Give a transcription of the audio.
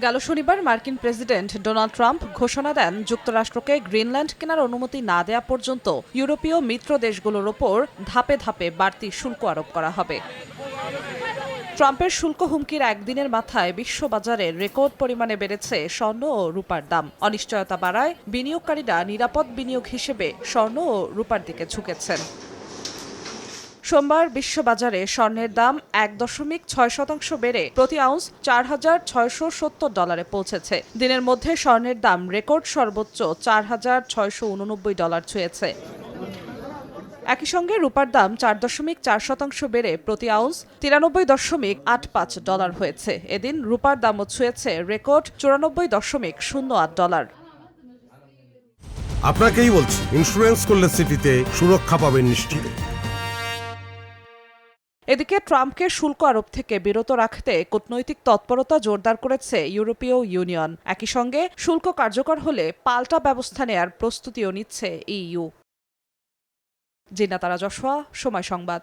গেল শনিবার মার্কিন প্রেসিডেন্ট ডোনাল্ড ট্রাম্প ঘোষণা দেন যুক্তরাষ্ট্রকে গ্রিনল্যান্ড কেনার অনুমতি না দেয়া পর্যন্ত ইউরোপীয় মিত্র দেশগুলোর ওপর ধাপে ধাপে বাড়তি শুল্ক আরোপ করা হবে। ট্রাম্পের শুল্ক হুমকির একদিনের মাথায় বিশ্ববাজারে রেকর্ড পরিমাণে বেড়েছে স্বর্ণ ও রূপার দাম। অনিশ্চয়তা বাড়ায় বিনিয়োগকারীরা নিরাপদ বিনিয়োগ হিসেবে স্বর্ণ ও রূপার দিকে ঝুঁকেছেন। সোমবার বিশ্ববাজারে স্বর্ণের দাম ১.৬% বেড়ে প্রতি আউন্স $৪,৬৭০ পৌঁছেছে। দিনের মধ্যে স্বর্ণের দাম রেকর্ড সর্বোচ্চ $৪,৬৮৯ ছুঁয়েছে। একই সঙ্গে রূপার দাম ৪.৪% বেড়ে প্রতি আউন্স $৯৩.৮৫ হয়েছে। এদিন রূপার দামও ছুঁয়েছে রেকর্ড $৯৪.০৮। আপনাকেই বলছি, ইন্স্যুরেন্স করলে সিটিতে সুরক্ষা পাবেন নিশ্চিত। এদিকে ট্রাম্পকে শুল্ক আরোপ থেকে বিরত রাখতে কূটনৈতিক তৎপরতা জোরদার করেছে ইউরোপীয় ইউনিয়ন। একই সঙ্গে শুল্ক কার্যকর হলে পাল্টা ব্যবস্থা নেয়ার প্রস্তুতিও নিচ্ছে ইইউ। জিনা তারা যশোয়া, সময় সংবাদ।